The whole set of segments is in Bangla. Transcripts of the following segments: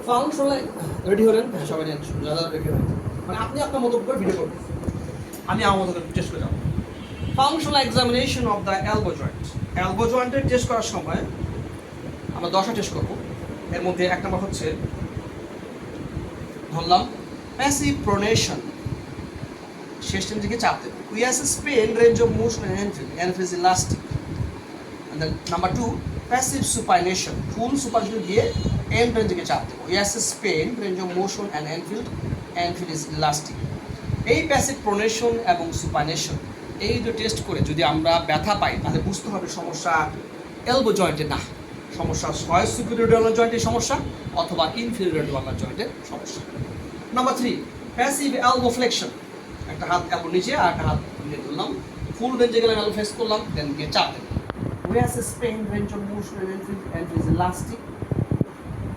ফাংশনাল রেডি হলেন, হ্যাঁ সবাই যারা রেডি হলেন, মানে আপনি আপনার মতো করে ভিডিও করবেন, আমি আমার মতো করে টেস্ট করে যাবো। Functional examination of the elbow joint. Elbow জয়েন্টের টেস্ট করার সময় আমরা 10টা টেস্ট করবো। এর মধ্যে এক নম্বর হচ্ছে ধরলাম প্যাসিভ প্রোনেশন, শেষটার দিকে চাপ দেবে। We assess pen, range of motion and is elastic. And then number 2, passive supination, full supination দিয়ে এন্ড রেঞ্জ দিকে চাপ দেবো। We assess pen, range of motion and Enfield is elastic. এই প্যাসিভ প্রোনেশন এবং সুপাইনেশন এই দুটো টেস্ট করে যদি আমরা ব্যথা পাই তাহলে বুঝতে হবে সমস্যা এলবো জয়েন্টে না, সমস্যা হয় সুপিরিয়র ডলার জয়েন্টের সমস্যা অথবা ইনফিরিয়র ডলার জয়েন্টের সমস্যা। নাম্বার 3, প্যাসিভ এলবো ফ্লেকশন, একটা হাত এলবো নিচে আর একটা হাত নিয়ে তুললাম, ফুল রেঞ্জে গেলাম, এলবো ফেস করলাম, দেন গিয়ে চাপ দেবো। We assess pen, range of motion and is elastic.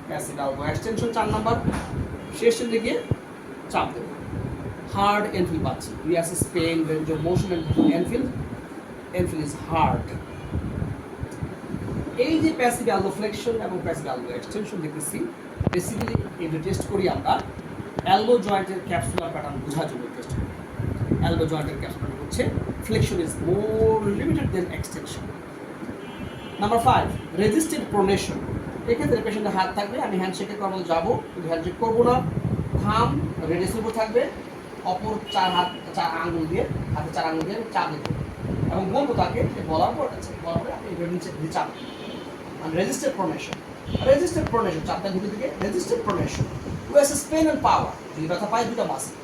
Passive elbow extension 4 number, শেষের দিকে চাপ দেবো। হার্ড এনফিল পাচ্ছি, we assess pen, range of motion end feel is hard. এই যে প্যাসিভ এলবো ফ্লেকশন এবং প্যাসিভ এলবো এক্সটেনশন দেখতেছি, বেসিক্যালি এই টেস্ট করি আমরা এলবো জয়েন্টের ক্যাপসুলার প্যাটার্ন বোঝার জন্য টেস্ট করি। এলবো জয়েন্টের ক্যাপসুলার হচ্ছে flexion is more limited than extension. Number 5, resisted pronation, এক্ষেত্রে পেশেন্টের হাত থাকবে, আমি হ্যান্ডশেকের করার মতো যাবো, কিন্তু হ্যান্ডশেক করবো না, থাম রেডিসের উপর থাকবে, অপর 4 আঙ্গুল দিয়ে হাতে 4 আঙ্গুল দিয়ে চাপ দেবো এবং বলবো তাকে বলার পর আপনি নিচে চাপ দেবেন। মানে রেজিস্টেড প্রোনেশন, চাপ দেন ভিতর দিকে, resisted pronation. We assess pain and power, যদি ব্যথা পাই দুটো মাসেল,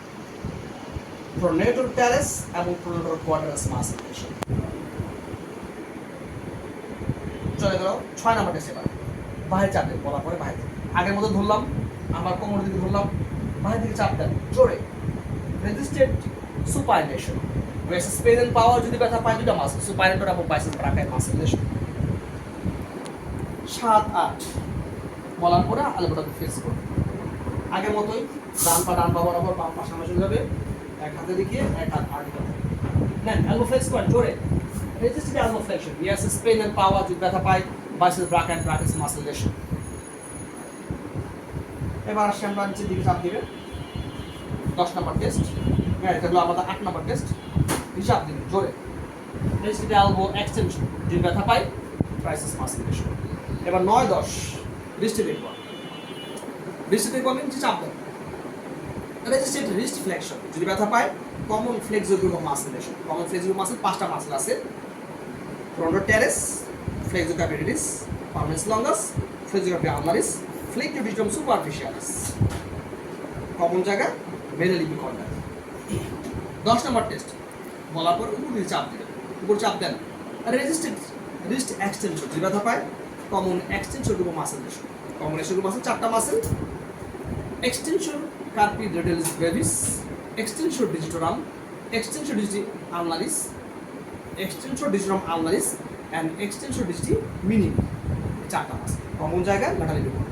প্রোনেটর টেরেস এবং প্রোনেটর কোয়াড্রাস মাসেল। চলে গেল 6 নাম্বার টেস্ট। এবার বাহির চাপ দেন, বলার পরে বাহির, আগের মতো ধরলাম, আমার কোমরের দিকে ধরলাম, বাহির দিকে চাপ দেন জোরে, resisted supination. We assess pain and power, যদি ব্যথা পাই দুটো মাসেল, সুপাইনেটর এবং বাইসেপস ব্রাকিয়াল মাসেল। 7, 8 বলার পরে এলবোটাকে ফেস করব আগের মতোই, ডান পা বরাবর, বাম পা সামনে চলে যাবে, এক হাতে দেখিয়ে এক হাত আগে নেন, এলবো ফ্লেক্স করেন জোরে, resisted elbow flexion. We assess pain and power, যদি ব্যথা পাই বাইসেপস ব্রাকিয়াল মাসেল লেশন। এবার আসি আমরা নিচের দিকে চাপ দিবেন, 10 নাম্বার টেস্ট, হ্যাঁ এটা হলো আমাদের 8 নাম্বার টেস্ট, হিসাব দিবেন জোরে, রেজিস্টেড এলবো এক্সটেনশন, যদি ব্যথা পাই ট্রাইসেপস মাসেল লেশন। এবার 9, 10 রিস্টেড রিকোয়ারমেন্ট চাপ দেন, রেজিস্টেড রিস্ট ফ্লেকশন, যদি ব্যথা পায় common flexible group of muscle lesion. Common flexible muscle 5টা মাসেল আছে, pronator teres, flexor carpi radialis, palmaris longus, flexor carpi ulnaris, flexor digitorum superficialis. Common জায়গা মেডালিপি কর্নার। 10 নম্বর টেস্ট বলার পর উপর দিকে চাপ দিবেন, উপর চাপ দেন, রেজিস্টেড রিস্ট এক্সটেনশন, যদি ব্যথা পায় common extension group of muscle lesion. Common extension group muscle 4টা muscle, extension carpi radialis brevis, extension digitorum, extension digiti ulnaris, extension digitorum ulnaris and extension digiti minimi. 4টা মাসেল, কমন জায়গায় মেটালিপি কর্নার।